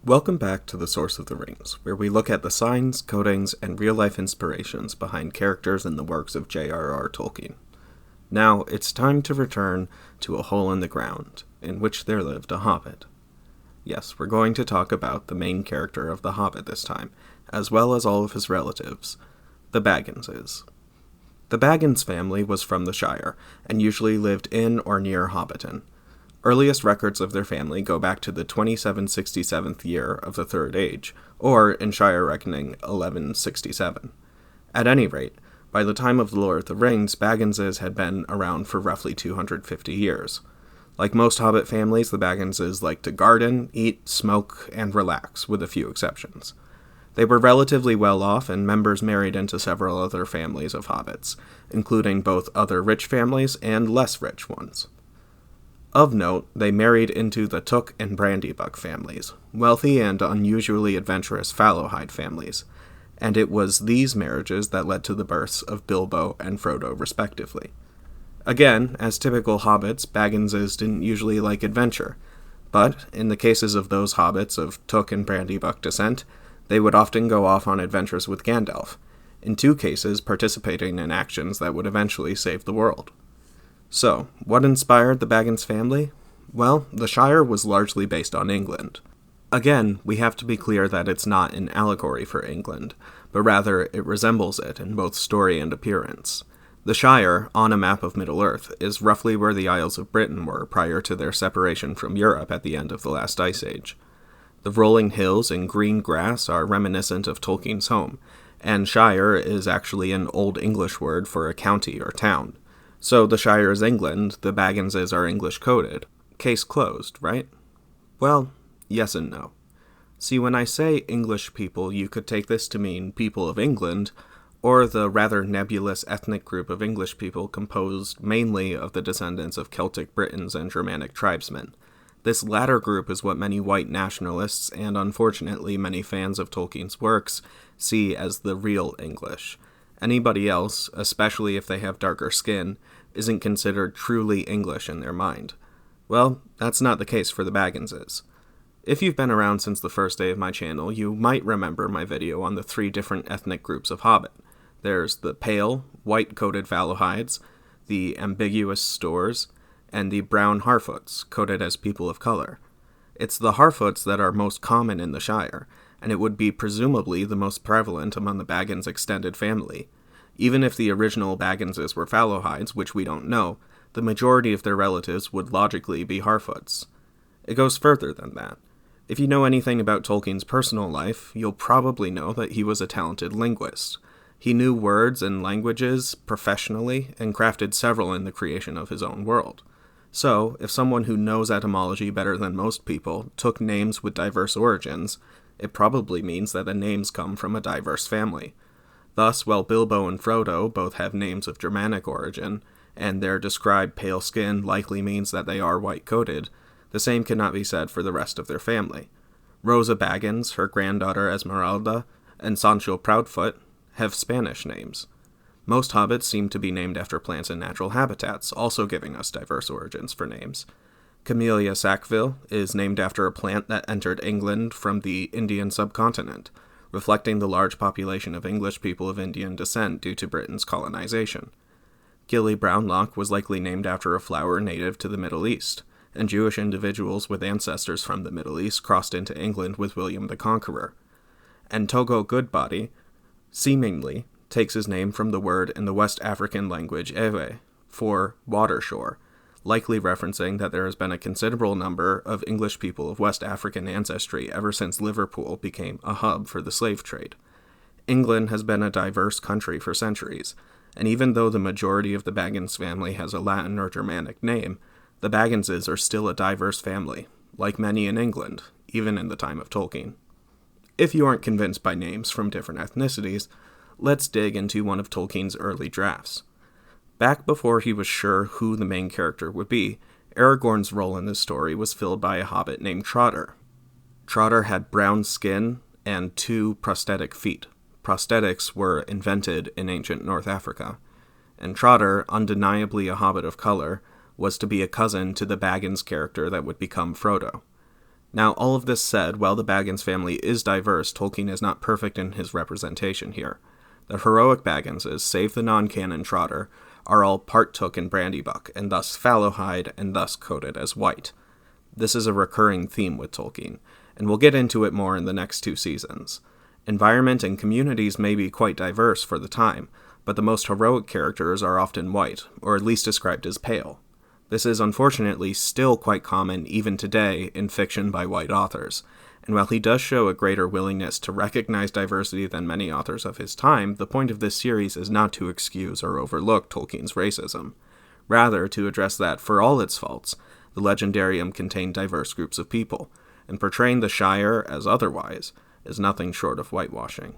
Welcome back to The Source of the Rings, where we look at the signs, codings, and real-life inspirations behind characters in the works of J.R.R. Tolkien. Now, it's time to return to a hole in the ground, in which there lived a hobbit. Yes, we're going to talk about the main character of The Hobbit this time, as well as all of his relatives, the Bagginses. The Baggins family was from the Shire, and usually lived in or near Hobbiton. Earliest records of their family go back to the 2767th year of the Third Age, or, in Shire reckoning, 1167. At any rate, by the time of The Lord of the Rings, Bagginses had been around for roughly 250 years. Like most Hobbit families, the Bagginses liked to garden, eat, smoke, and relax, with a few exceptions. They were relatively well off, and members married into several other families of hobbits, including both other rich families and less rich ones. Of note, they married into the Took and Brandybuck families, wealthy and unusually adventurous Fallowhide families, and it was these marriages that led to the births of Bilbo and Frodo respectively. Again, as typical hobbits, Bagginses didn't usually like adventure, but in the cases of those hobbits of Took and Brandybuck descent, they would often go off on adventures with Gandalf, in two cases participating in actions that would eventually save the world. So, what inspired the Baggins family? Well, the Shire was largely based on England. Again, we have to be clear that it's not an allegory for England, but rather it resembles it in both story and appearance. The Shire, on a map of Middle-earth, is roughly where the Isles of Britain were prior to their separation from Europe at the end of the last ice age. The rolling hills and green grass are reminiscent of Tolkien's home, and Shire is actually an Old English word for a county or town. So the Shire is England, the Bagginses are English-coded. Case closed, right? Well, yes and no. See, when I say English people, you could take this to mean people of England, or the rather nebulous ethnic group of English people composed mainly of the descendants of Celtic Britons and Germanic tribesmen. This latter group is what many white nationalists, and unfortunately many fans of Tolkien's works, see as the real English. Anybody else, especially if they have darker skin, isn't considered truly English in their mind. Well, that's not the case for the Bagginses. If you've been around since the first day of my channel, you might remember my video on the 3 different ethnic groups of Hobbit. There's the pale, white-coated Fallowhides, the ambiguous Stores, and the brown Harfoots, coded as people of color. It's the Harfoots that are most common in the Shire, and it would be presumably the most prevalent among the Baggins extended family. Even if the original Bagginses were Fallowhides, which we don't know, the majority of their relatives would logically be Harfoots. It goes further than that. If you know anything about Tolkien's personal life, you'll probably know that he was a talented linguist. He knew words and languages professionally, and crafted several in the creation of his own world. So, if someone who knows etymology better than most people took names with diverse origins, it probably means that the names come from a diverse family. Thus, while Bilbo and Frodo both have names of Germanic origin, and their described pale skin likely means that they are white-coated, the same cannot be said for the rest of their family. Rosa Baggins, her granddaughter Esmeralda, and Sancho Proudfoot have Spanish names. Most hobbits seem to be named after plants and natural habitats, also giving us diverse origins for names. Camellia Sackville is named after a plant that entered England from the Indian subcontinent, reflecting the large population of English people of Indian descent due to Britain's colonization. Gilly Brownlock was likely named after a flower native to the Middle East, and Jewish individuals with ancestors from the Middle East crossed into England with William the Conqueror. And Togo Goodbody, seemingly, takes his name from the word in the West African language Ewe, for water shore, likely referencing that there has been a considerable number of English people of West African ancestry ever since Liverpool became a hub for the slave trade. England has been a diverse country for centuries, and even though the majority of the Baggins family has a Latin or Germanic name, the Bagginses are still a diverse family, like many in England, even in the time of Tolkien. If you aren't convinced by names from different ethnicities, let's dig into one of Tolkien's early drafts. Back before he was sure who the main character would be, Aragorn's role in this story was filled by a hobbit named Trotter. Trotter had brown skin and 2 prosthetic feet. Prosthetics were invented in ancient North Africa, and Trotter, undeniably a hobbit of color, was to be a cousin to the Baggins character that would become Frodo. Now, all of this said, while the Baggins family is diverse, Tolkien is not perfect in his representation here. The heroic Bagginses, save the non-canon Trotter, are all part-took in Brandybuck, and thus fallow-hide, and thus coded as white. This is a recurring theme with Tolkien, and we'll get into it more in the next 2 seasons. Environment and communities may be quite diverse for the time, but the most heroic characters are often white, or at least described as pale. This is unfortunately still quite common even today in fiction by white authors, and while he does show a greater willingness to recognize diversity than many authors of his time, the point of this series is not to excuse or overlook Tolkien's racism. Rather, to address that, for all its faults, the legendarium contained diverse groups of people, and portraying the Shire as otherwise is nothing short of whitewashing.